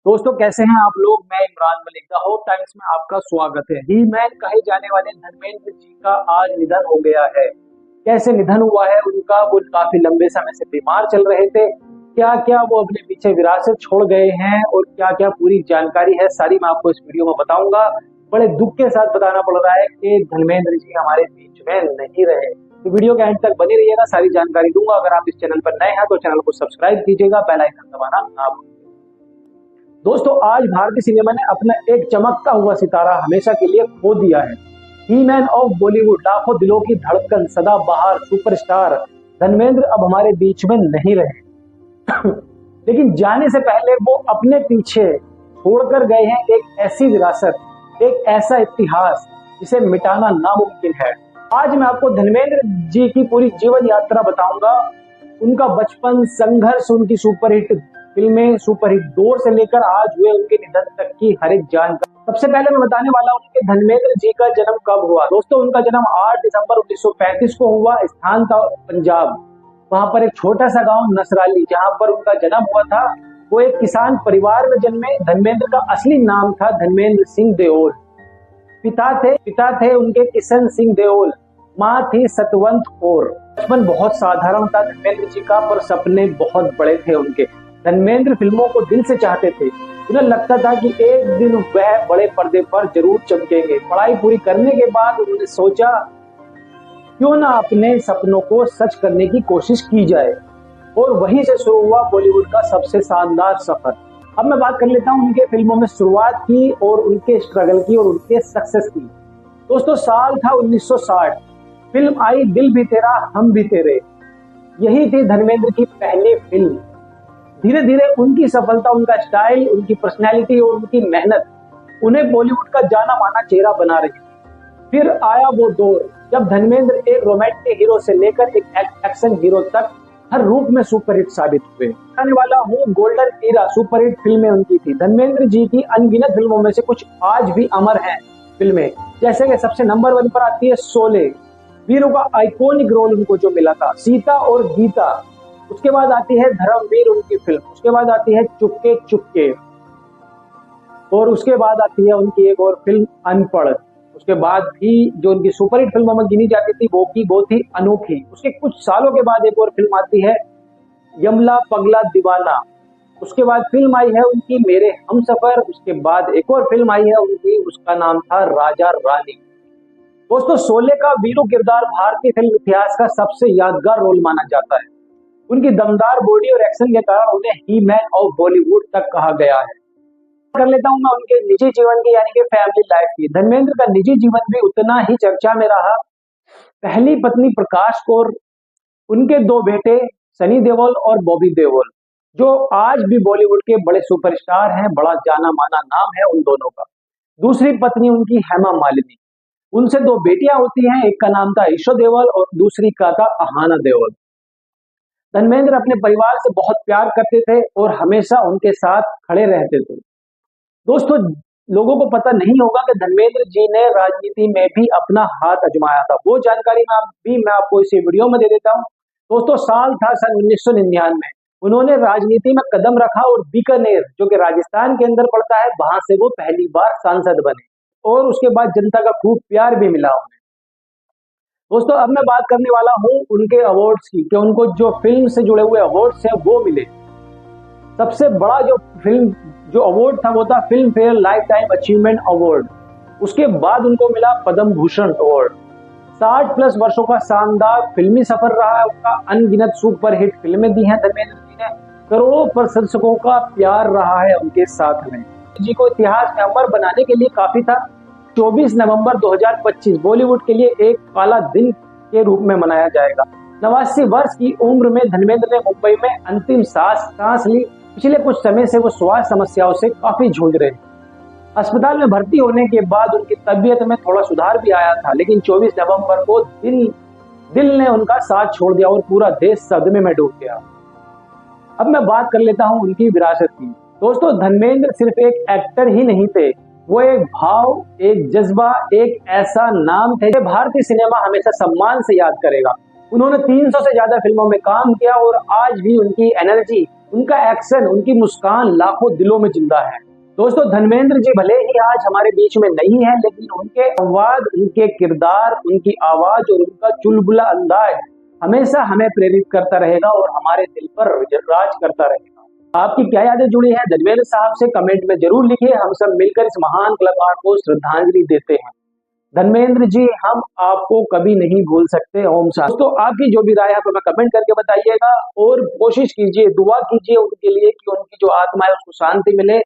दोस्तों कैसे हैं आप लोग। मैं Imran Malik the hope times में आपका स्वागत है। ही मैन कहे जाने वाले धर्मेंद्र जी का आज निधन हो गया है। कैसे निधन हुआ है उनका, वो काफी लंबे समय से बीमार चल रहे थे, क्या क्या वो अपने पीछे विरासत छोड़ गए हैं और क्या क्या पूरी जानकारी है, सारी मैं आपको इस वीडियो में बताऊंगा। बड़े दुख के साथ बताना पड़ रहा है कि धर्मेंद्र जी हमारे बीच में नहीं रहे। तो वीडियो के एंड तक बने रहिएगा, सारी जानकारी दूंगा। अगर आप इस चैनल पर नए हैं तो चैनल को सब्सक्राइब कीजिएगा, बेल आइकन दबाना ना भूलिए। दोस्तों आज भारतीय सिनेमा ने अपना एक चमकता हुआ सितारा हमेशा के लिए खो दिया है। ही मैन ऑफ बॉलीवुड, लाखों दिलों की धड़कन, सदाबहार सुपरस्टार धर्मेंद्र अब हमारे बीच में नहीं रहे। लेकिन जाने से पहले वो अपने पीछे छोड़कर गए हैं एक ऐसी विरासत, एक ऐसा इतिहास जिसे मिटाना नामुमकिन है। आज मैं आपको धर्मेंद्र जी की पूरी जीवन यात्रा बताऊंगा। उनका बचपन, संघर्ष, उनकी सुपरहिट फिल्में, सुपरहिट दौर से लेकर आज हुए उनके निधन तक की हर एक जानकारी। सबसे पहले मैं बताने वाला हूँ कि धर्मेंद्र जी का जन्म कब हुआ। दोस्तों उनका जन्म 8 दिसंबर 1935 को हुआ। स्थान था पंजाब। वहां पर एक छोटा सा गांव नसराली, जहां पर उनका जन्म हुआ था, वो एक किसान परिवार में जन्मे। धर्मेंद्र का असली नाम था धर्मेंद्र सिंह देओल। पिता थे उनके किशन सिंह देओल, माँ थी सतवंत कौर। बचपन बहुत साधारण था धर्मेंद्र जी का, पर सपने बहुत बड़े थे उनके। धर्मेंद्र फिल्मों को दिल से चाहते थे। उन्हें लगता था कि एक दिन वह बड़े पर्दे पर जरूर चमकेंगे। पढ़ाई पूरी करने के बाद उन्होंने सोचा क्यों ना अपने सपनों को सच करने की कोशिश की जाए, और वहीं से शुरू हुआ बॉलीवुड का सबसे शानदार सफर। अब मैं बात कर लेता हूं उनके फिल्मों में शुरुआत की और उनके स्ट्रगल की और उनके सक्सेस की। दोस्तों साल था 1960। फिल्म आई दिल भी तेरा हम भी तेरे। यही थी धर्मेंद्र की पहली फिल्म। धीरे धीरे उनकी सफलता, उनका स्टाइल, उनकी पर्सनैलिटी और उनकी मेहनत उन्हें बॉलीवुड का जाना माना चेहरा बना रही। फिर आया वो दौर जब धर्मेंद्र एक रोमांटिक हीरो से लेकर एक एक्शन हीरो तक हर रूप में सुपरहिट साबित हुए। आने वाला हूँ गोल्डन एरा, सुपरहिट फिल्में उनकी थी। धर्मेंद्र जी की अनगिनत फिल्मों में से कुछ आज भी अमर हैं फिल्में, जैसे कि सबसे नंबर 1 पर आती है शोले। वीरों का आइकॉनिक रोल उनको जो मिला था, सीता और गीता। उसके बाद आती है धर्मवीर उनकी फिल्म। उसके बाद आती है चुपके चुपके, और उसके बाद आती है उनकी एक और फिल्म अनपढ़। उसके बाद भी जो उनकी सुपरहिट फिल्मों में गिनी जाती थी वो थी अनोखी। उसके कुछ सालों के बाद एक और फिल्म आती है यमला पगला दीवाना। उसके बाद फिल्म आई है उनकी मेरे हमसफर। उसके बाद एक और फिल्म आई है उनकी, उसका नाम था राजा रानी। दोस्तों शोले का वीरू किरदार भारतीय फिल्म इतिहास का सबसे यादगार रोल माना जाता है। उनकी दमदार बॉडी और एक्शन के कारण उन्हें ही मैन ऑफ बॉलीवुड तक कहा गया है। कर लेता हूं मैं उनके निजी जीवन की, यानी कि फैमिली लाइफ की। धर्मेंद्र का निजी जीवन भी उतना ही चर्चा में रहा। पहली पत्नी प्रकाश कौर, उनके 2 बेटे सनी देओल और बॉबी देओल, जो आज भी बॉलीवुड के बड़े सुपरस्टार हैं। बड़ा जाना माना नाम है उन दोनों का। दूसरी पत्नी उनकी हेमा मालिनी। उनसे 2 बेटियां होती हैं, एक का नाम था ईशो देओल और दूसरी का था अहाना देओल। धर्मेंद्र अपने परिवार से बहुत प्यार करते थे और हमेशा उनके साथ खड़े रहते थे। दोस्तों लोगों को पता नहीं होगा कि धर्मेंद्र जी ने राजनीति में भी अपना हाथ आजमाया था। वो जानकारी मैं आपको इसी वीडियो में दे देता हूं। दोस्तों साल था सन 1999। उन्होंने राजनीति में कदम रखा और बीकानेर, जो कि राजस्थान के अंदर पड़ता है, वहां से वो पहली बार सांसद बने, और उसके बाद जनता का खूब प्यार भी मिला उन्हें। दोस्तों अब मैं बात करने वाला हूं उनके अवार्ड्स की, कि उनको जो फिल्म से जुड़े हुए अवार्ड्स हैं वो मिले। सबसे बड़ा जो अवार्ड था वो था film fair life time achievement award. उसके बाद उनको मिला पद्म भूषण अवार्ड। 60+ वर्षों का शानदार फिल्मी सफर रहा है उनका। अनगिनत सुपरहिट फिल्में दी हैं धर्मेंद्र जी ने। करोड़ों प्रशंसकों का प्यार रहा है उनके साथ में। जी को इतिहास में अमर बनाने के लिए काफी था। 24 नवंबर 2025 बॉलीवुड के लिए एक काला दिन के रूप में मनाया जाएगा। 89 वर्ष की उम्र में धर्मेंद्र ने मुंबई में अंतिम सांस ली। पिछले कुछ समय से वो स्वास्थ्य समस्याओं से काफी जूझ रहे। अस्पताल में भर्ती होने के बाद उनकी तबीयत में थोड़ा सुधार भी आया था, लेकिन 24 नवंबर को दिल ने उनका साथ छोड़ दिया और पूरा देश सदमे में डूब गया। अब मैं बात कर लेता हूं उनकी विरासत की। दोस्तों धर्मेंद्र सिर्फ एक एक्टर ही नहीं थे, वो एक भाव, एक जज्बा, एक ऐसा नाम थे जो भारतीय सिनेमा हमेशा सम्मान से याद करेगा। उन्होंने 300 से ज्यादा फिल्मों में काम किया और आज भी उनकी एनर्जी उनका एक्शन, उनकी मुस्कान लाखों दिलों में जिंदा है। दोस्तों, धर्मेंद्र जी भले ही आज हमारे बीच में नहीं है, लेकिन उनके संवाद, उनके किरदार, उनकी आवाज और उनका चुलबुला अंदाज हमेशा हमें प्रेरित करता रहेगा और हमारे दिल पर राज करता रहेगा। आपकी क्या यादें जुड़ी हैं धर्मेंद्र साहब से, कमेंट में जरूर लिखिए। हम सब मिलकर इस महान कलाकार को श्रद्धांजलि देते हैं। धर्मेंद्र जी, हम आपको कभी नहीं भूल सकते। ओम शांति। दोस्तों, आपकी जो भी राय है हमें कमेंट करके बताइएगा और कोशिश कीजिए, दुआ कीजिए उनके लिए कि उनकी जो आत्मा है उसको शांति मिले।